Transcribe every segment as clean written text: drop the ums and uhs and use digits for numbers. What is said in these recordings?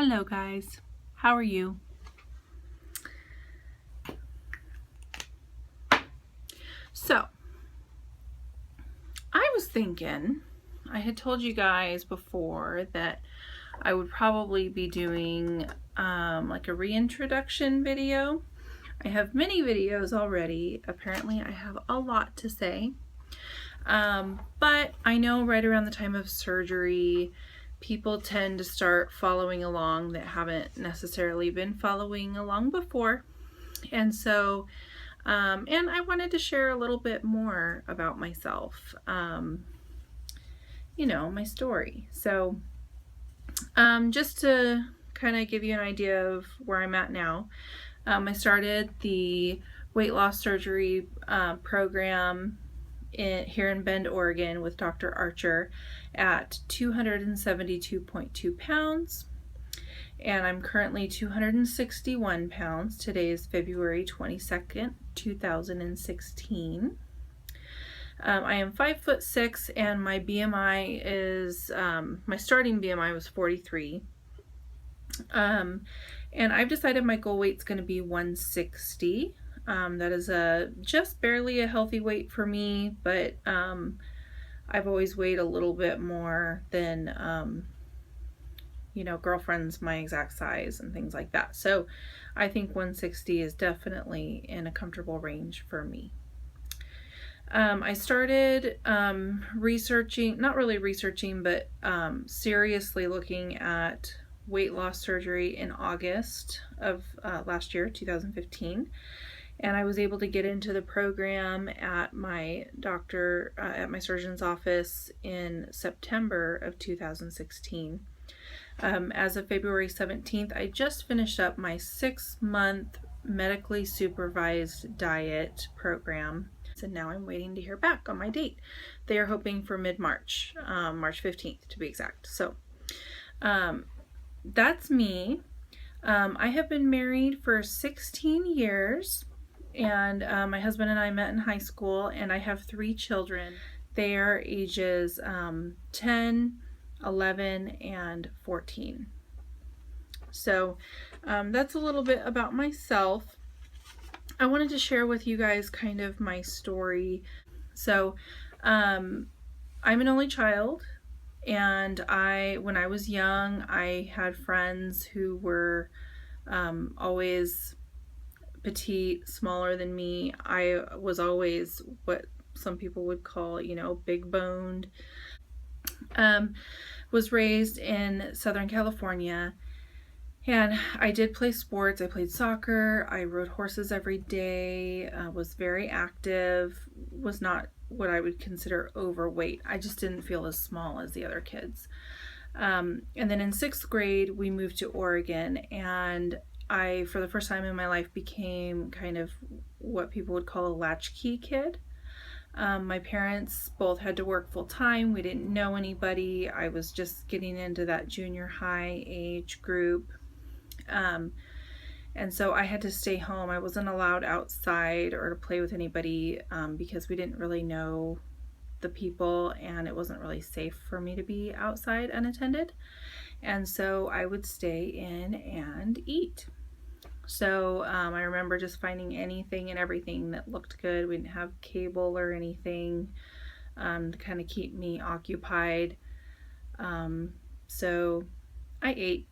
Hello guys, how are you? So, I was thinking, I had told you guys before that I would probably be doing like a reintroduction video. I have many videos already. Apparently I have a lot to say. But I know right around the time of surgery, people tend to start following along that haven't necessarily been following along before. And so, and I wanted to share a little bit more about myself, you know, my story. So, just to kind of give you an idea of where I'm at now, I started the weight loss surgery program here in Bend, Oregon with Dr. Archer at 272.2 pounds. And I'm currently 261 pounds. Today is February 22nd, 2016. I am 5'6", and my BMI is, my starting BMI was 43. And I've decided my goal weight's going to be 160. That is just barely a healthy weight for me, but I've always weighed a little bit more than, you know, girlfriends my exact size and things like that. So I think 160 is definitely in a comfortable range for me. I started researching, not really researching, but seriously looking at weight loss surgery in August of last year, 2015. And I was able to get into the program at my doctor, at my surgeon's office in September of 2016. As of February 17th, I just finished up my 6-month medically supervised diet program. And now I'm waiting to hear back on my date. They are hoping for mid-March, March 15th to be exact. So that's me. I have been married for 16 years, and my husband and I met in high school, and I have 3 children. They are ages 10, 11, and 14. So that's a little bit about myself. I wanted to share with you guys kind of my story. So I'm an only child, and when I was young, I had friends who were always petite, smaller than me. I was always what some people would call, you know, big boned. Was raised in Southern California, and I did play sports. I played soccer, I rode horses every day, was very active, was not what I would consider overweight. I just didn't feel as small as the other kids. And then in 6th grade, we moved to Oregon, and I, for the first time in my life, became kind of what people would call a latchkey kid. My parents both had to work full time. We didn't know anybody. I was just getting into that junior high age group. And so I had to stay home. I wasn't allowed outside or to play with anybody because we didn't really know the people, and it wasn't really safe for me to be outside unattended. And so I would stay in and eat. So I remember just finding anything and everything that looked good. We didn't have cable or anything to kind of keep me occupied. So I ate.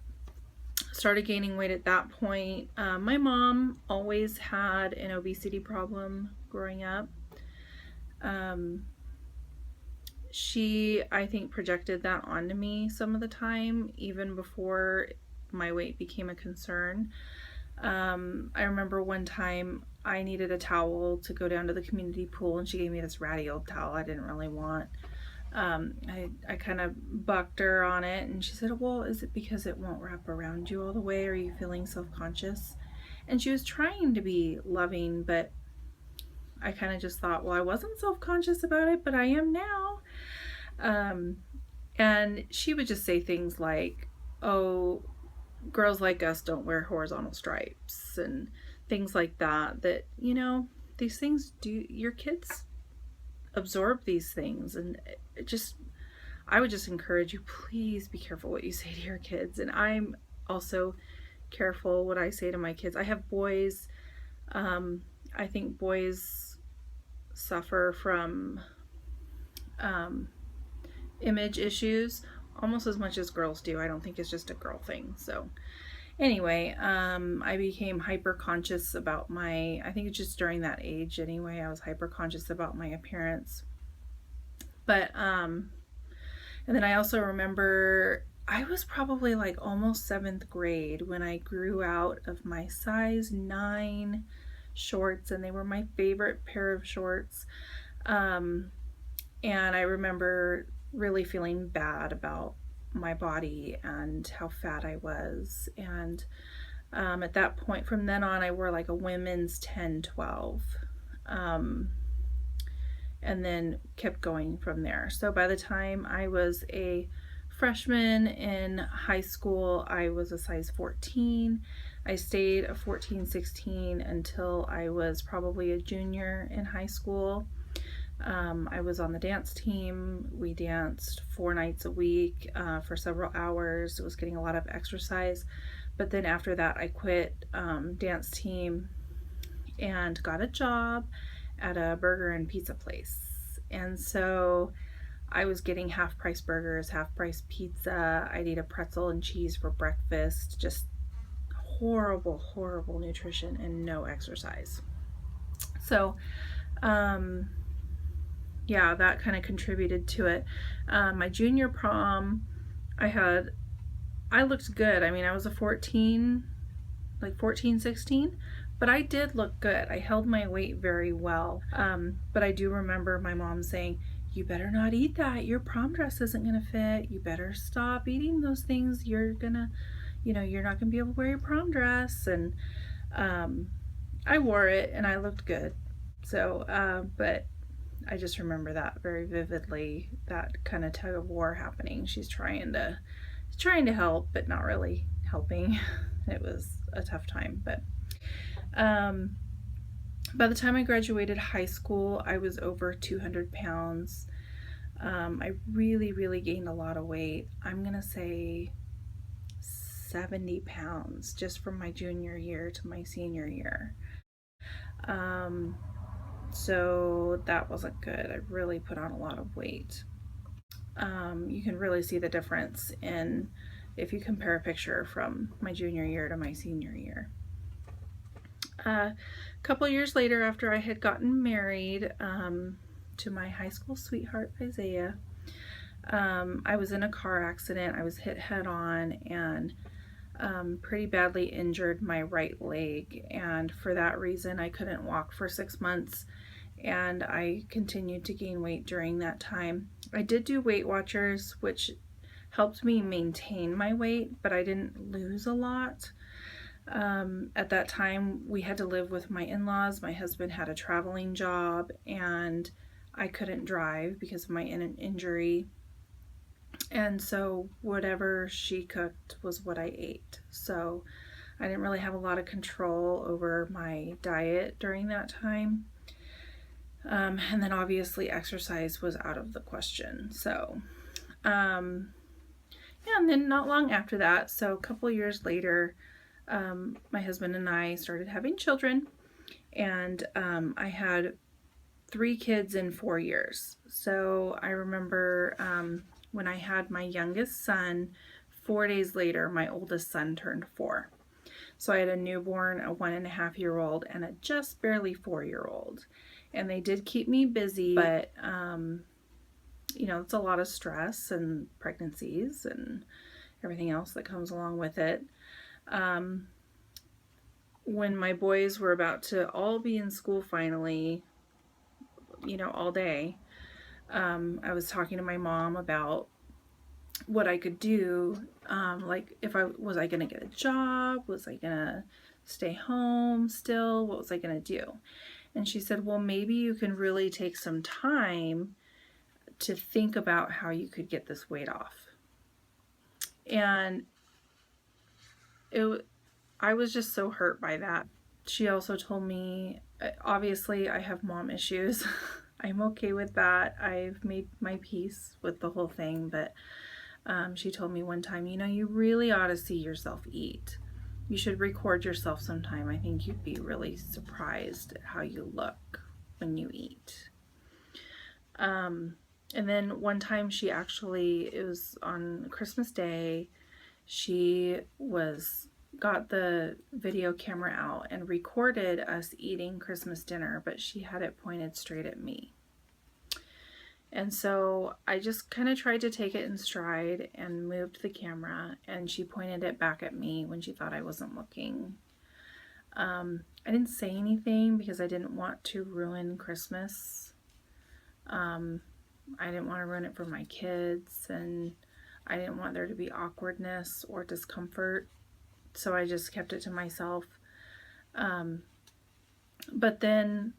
Started gaining weight at that point. My mom always had an obesity problem growing up. She, I think, projected that onto me some of the time, even before my weight became a concern. I remember one time I needed a towel to go down to the community pool, and she gave me this ratty old towel I didn't really want. I kind of bucked her on it, and she said, well, is it because it won't wrap around you all the way? Are you feeling self-conscious? And she was trying to be loving, but I kind of just thought, well, I wasn't self-conscious about it, but I am now. And she would just say things like, oh, girls like us don't wear horizontal stripes and things like that, you know, these things your kids absorb these things. And I would just encourage you, please be careful what you say to your kids. And I'm also careful what I say to my kids. I have boys. I think boys suffer from image issues almost as much as girls do. I don't think it's just a girl thing. So anyway, I became hyper conscious about I think it's just during that age anyway, I was hyper conscious about my appearance. But, and then I also remember I was probably like almost 7th grade when I grew out of my size 9 shorts, and they were my favorite pair of shorts. And I remember really feeling bad about my body and how fat I was. And at that point, from then on, I wore like a women's 10, 12. And then kept going from there. So by the time I was a freshman in high school, I was a size 14. I stayed a 14, 16 until I was probably a junior in high school. I was on the dance team. We danced 4 nights a week for several hours. It was getting a lot of exercise. But then after that, I quit dance team and got a job at a burger and pizza place. And so I was getting half-price burgers, half-price pizza. I'd eat a pretzel and cheese for breakfast. Just horrible, horrible nutrition and no exercise. So, yeah, that kind of contributed to it. My junior prom, I looked good. I mean, I was a 14, like 14, 16, but I did look good. I held my weight very well. But I do remember my mom saying, you better not eat that. Your prom dress isn't going to fit. You better stop eating those things. You're not going to be able to wear your prom dress. And I wore it and I looked good. So, but I just remember that very vividly, that kind of tug of war happening. She's trying to help, but not really helping. It was a tough time. But by the time I graduated high school, I was over 200 pounds. I really, really gained a lot of weight. I'm going to say 70 pounds just from my junior year to my senior year. So that wasn't good. I really put on a lot of weight. You can really see the difference if you compare a picture from my junior year to my senior year. A couple years later, after I had gotten married to my high school sweetheart, Isaiah, I was in a car accident. I was hit head on and pretty badly injured my right leg. And for that reason, I couldn't walk for 6 months. And I continued to gain weight during that time. I did do Weight Watchers, which helped me maintain my weight, but I didn't lose a lot. At that time, we had to live with my in-laws. My husband had a traveling job, and I couldn't drive because of my injury. And so whatever she cooked was what I ate. So I didn't really have a lot of control over my diet during that time. And then obviously exercise was out of the question. So, yeah, and then not long after that, so a couple years later, my husband and I started having children, and I had 3 kids in 4 years. So I remember when I had my youngest son, 4 days later, my oldest son turned 4. So I had a newborn, a 1.5-year-old, and a just barely 4-year-old. And they did keep me busy, but, it's a lot of stress and pregnancies and everything else that comes along with it. When my boys were about to all be in school finally, all day, I was talking to my mom about what I could do. Like was I going to get a job? Was I going to stay home still? What was I going to do? And she said, well, maybe you can really take some time to think about how you could get this weight off. And I was just so hurt by that. She also told me, obviously I have mom issues. I'm okay with that. I've made my peace with the whole thing, but She told me one time, you really ought to see yourself eat. You should record yourself sometime. I think you'd be really surprised at how you look when you eat. And then one time it was on Christmas Day, she got the video camera out and recorded us eating Christmas dinner, but she had it pointed straight at me. And so I just kind of tried to take it in stride and moved the camera, and she pointed it back at me when she thought I wasn't looking. I didn't say anything because I didn't want to ruin Christmas. I didn't want to ruin it for my kids, and I didn't want there to be awkwardness or discomfort. So I just kept it to myself. But then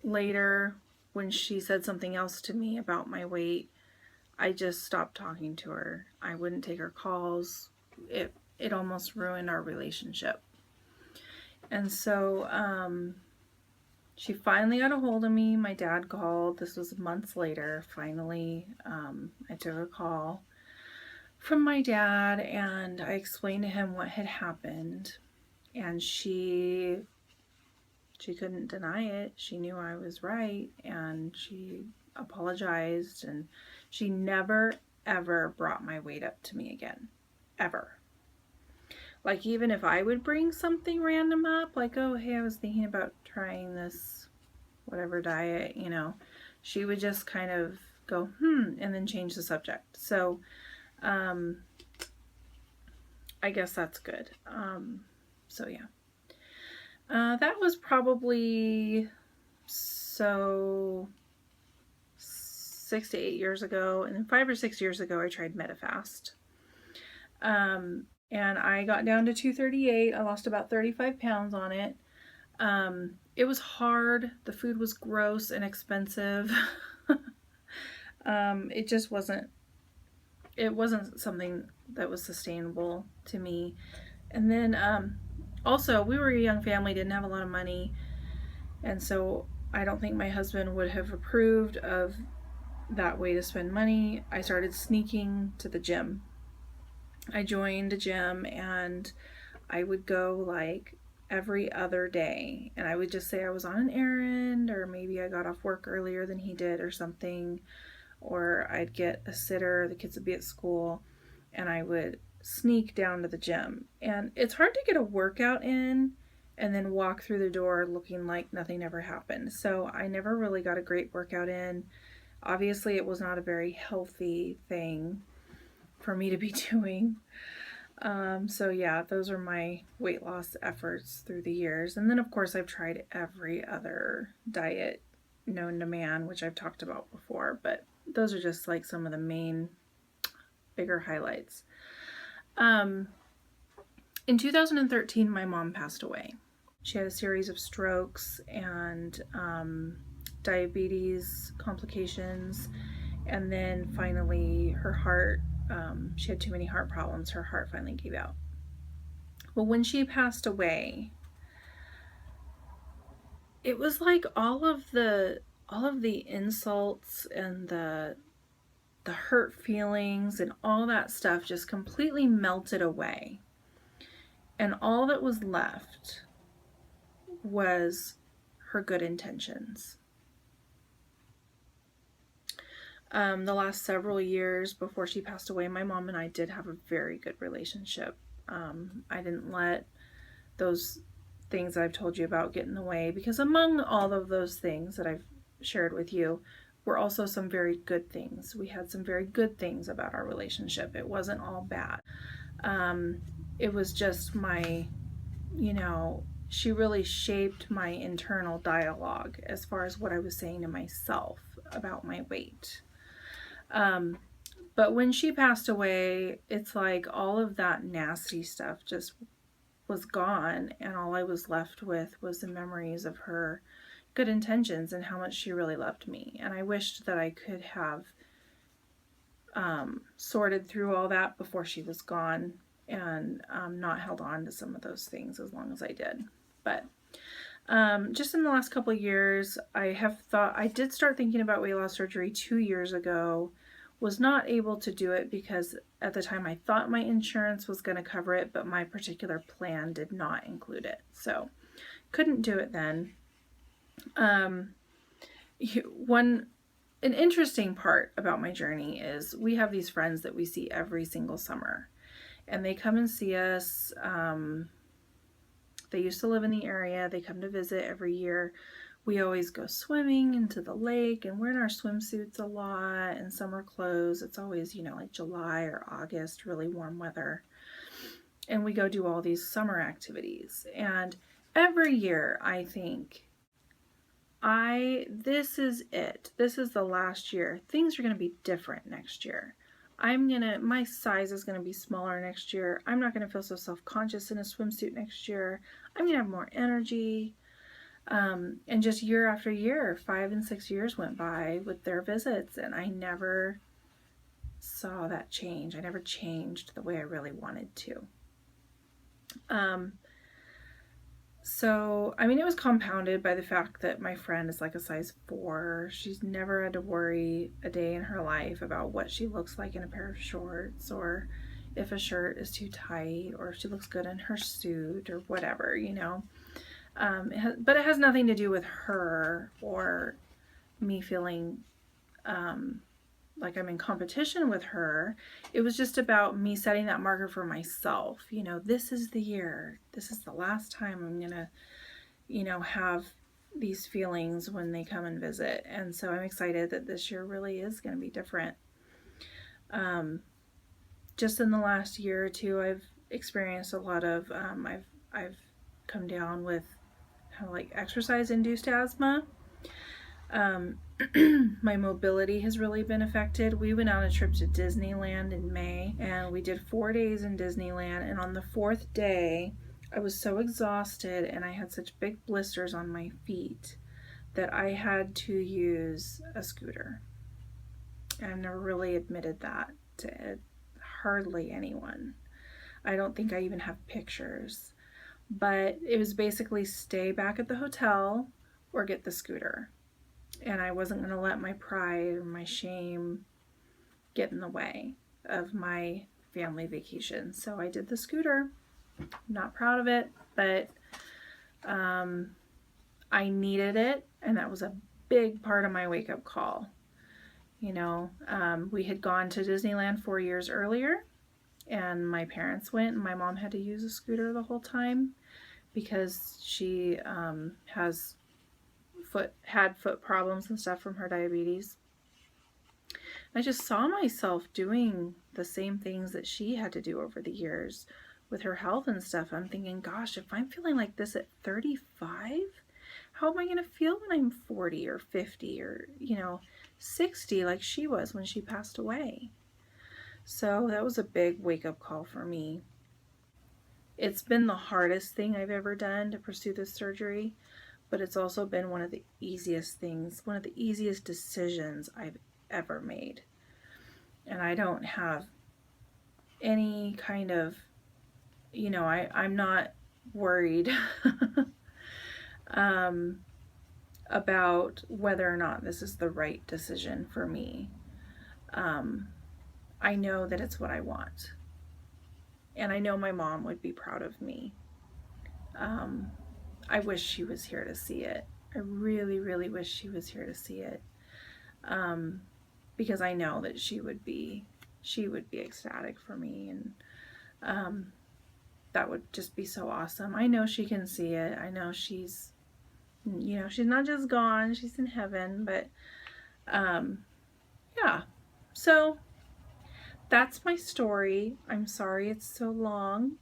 later, when she said something else to me about my weight, I just stopped talking to her. I wouldn't take her calls. It almost ruined our relationship. And so she finally got a hold of me. My dad called. This was months later. Finally, I took a call from my dad, and I explained to him what had happened. And she couldn't deny it. She knew I was right, and she apologized, and she never, ever brought my weight up to me again. Ever. Like, even if I would bring something random up, like, oh, hey, I was thinking about trying this whatever diet, she would just kind of go, and then change the subject. So, I guess that's good. So yeah. That was probably 6 to 8 years ago, and then 5 or 6 years ago I tried MetaFast. And I got down to 238. I lost about 35 pounds on it. It was hard. The food was gross and expensive. It just wasn't something that was sustainable to me. And then also, we were a young family, didn't have a lot of money, and so I don't think my husband would have approved of that way to spend money. I started sneaking to the gym. I joined a gym, and I would go like every other day, and I would just say I was on an errand, or maybe I got off work earlier than he did or something, or I'd get a sitter, the kids would be at school, and I would sneak down to the gym. And it's hard to get a workout in and then walk through the door looking like nothing ever happened. So I never really got a great workout in. Obviously, it was not a very healthy thing for me to be doing. So yeah, those are my weight loss efforts through the years. And then of course I've tried every other diet known to man, which I've talked about before, but those are just like some of the main bigger highlights. In 2013, my mom passed away. She had a series of strokes and diabetes complications, and then finally her heart, she had too many heart problems. Her heart finally gave out. Well, when she passed away, it was like all of the insults and the hurt feelings and all that stuff just completely melted away. And all that was left was her good intentions. The last several years before she passed away, my mom and I did have a very good relationship. I didn't let those things that I've told you about get in the way, because among all of those things that I've shared with you were also some very good things. We had some very good things about our relationship. It wasn't all bad. It was just she really shaped my internal dialogue as far as what I was saying to myself about my weight. But when she passed away, it's like all of that nasty stuff just was gone, and all I was left with was the memories of her good intentions and how much she really loved me. And I wished that I could have sorted through all that before she was gone, and not held on to some of those things as long as I did. But just in the last couple of years, I did start thinking about weight loss surgery 2 years ago was not able to do it because at the time I thought my insurance was going to cover it, but my particular plan did not include it. So couldn't do it then. An interesting part about my journey is we have these friends that we see every single summer, and they come and see us. They used to live in the area. They come to visit every year. We always go swimming into the lake, and we're in our swimsuits a lot and summer clothes. It's always, like July or August, really warm weather. And we go do all these summer activities. And every year I think, this is it. This is the last year. Things are going to be different next year. My size is going to be smaller next year. I'm not going to feel so self-conscious in a swimsuit next year. I'm going to have more energy. And just year after year, 5 and 6 years went by with their visits, and I never saw that change. I never changed the way I really wanted to. So, it was compounded by the fact that my friend is like a size 4. She's never had to worry a day in her life about what she looks like in a pair of shorts, or if a shirt is too tight, or if she looks good in her suit, or whatever, but it has nothing to do with her or me feeling like I'm in competition with her. It was just about me setting that marker for myself. This is the year. This is the last time I'm gonna, have these feelings when they come and visit. And so I'm excited that this year really is going to be different. Just in the last year or two, I've experienced a lot of, I've come down with kind of like exercise-induced asthma. My mobility has really been affected. We went on a trip to Disneyland in May, and we did 4 days in Disneyland, and on the 4th day I was so exhausted and I had such big blisters on my feet that I had to use a scooter. And I've never really admitted that to hardly anyone. I don't think I even have pictures. But it was basically stay back at the hotel or get the scooter. And I wasn't going to let my pride or my shame get in the way of my family vacation. So I did the scooter. I'm not proud of it, but I needed it, and that was a big part of my wake-up call. We had gone to Disneyland 4 years earlier, and my parents went, and my mom had to use a scooter the whole time because she had foot problems and stuff from her diabetes. I just saw myself doing the same things that she had to do over the years with her health and stuff. I'm thinking, gosh, if I'm feeling like this at 35, how am I going to feel when I'm 40 or 50 or, 60 like she was when she passed away? So that was a big wake-up call for me. It's been the hardest thing I've ever done to pursue this surgery, but it's also been one of the easiest decisions I've ever made. And I don't have any kind of, I'm not worried about whether or not this is the right decision for me. I know that it's what I want. And I know my mom would be proud of me. I wish she was here to see it. I really, really wish she was here to see it. Because I know that she would be ecstatic for me, and that would just be so awesome. I know she can see it. I know she's not just gone, she's in heaven, but yeah. So that's my story. I'm sorry it's so long.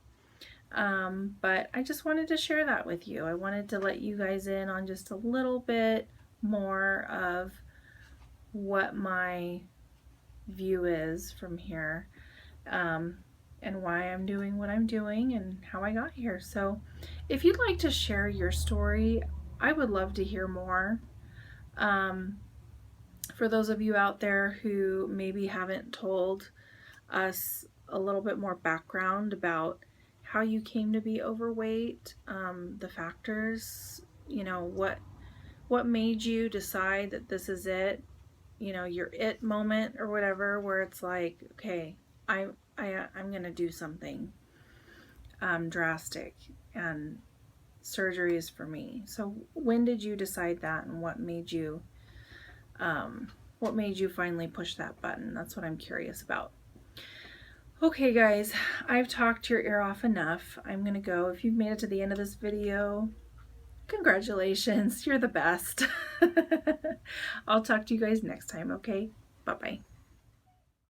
But I just wanted to share that with you. I wanted to let you guys in on just a little bit more of what my view is from here, and why I'm doing what I'm doing and how I got here. So if you'd like to share your story, I would love to hear more. For those of you out there who maybe haven't told us a little bit more background about how you came to be overweight, the factors, what made you decide that this is it, you know, your it moment or whatever, where it's like, okay, I'm gonna do something drastic, and surgery is for me. So when did you decide that, and what made you finally push that button? That's what I'm curious about. Okay guys, I've talked your ear off enough. I'm gonna go. If you've made it to the end of this video, congratulations, you're the best. I'll talk to you guys next time, okay? Bye-bye.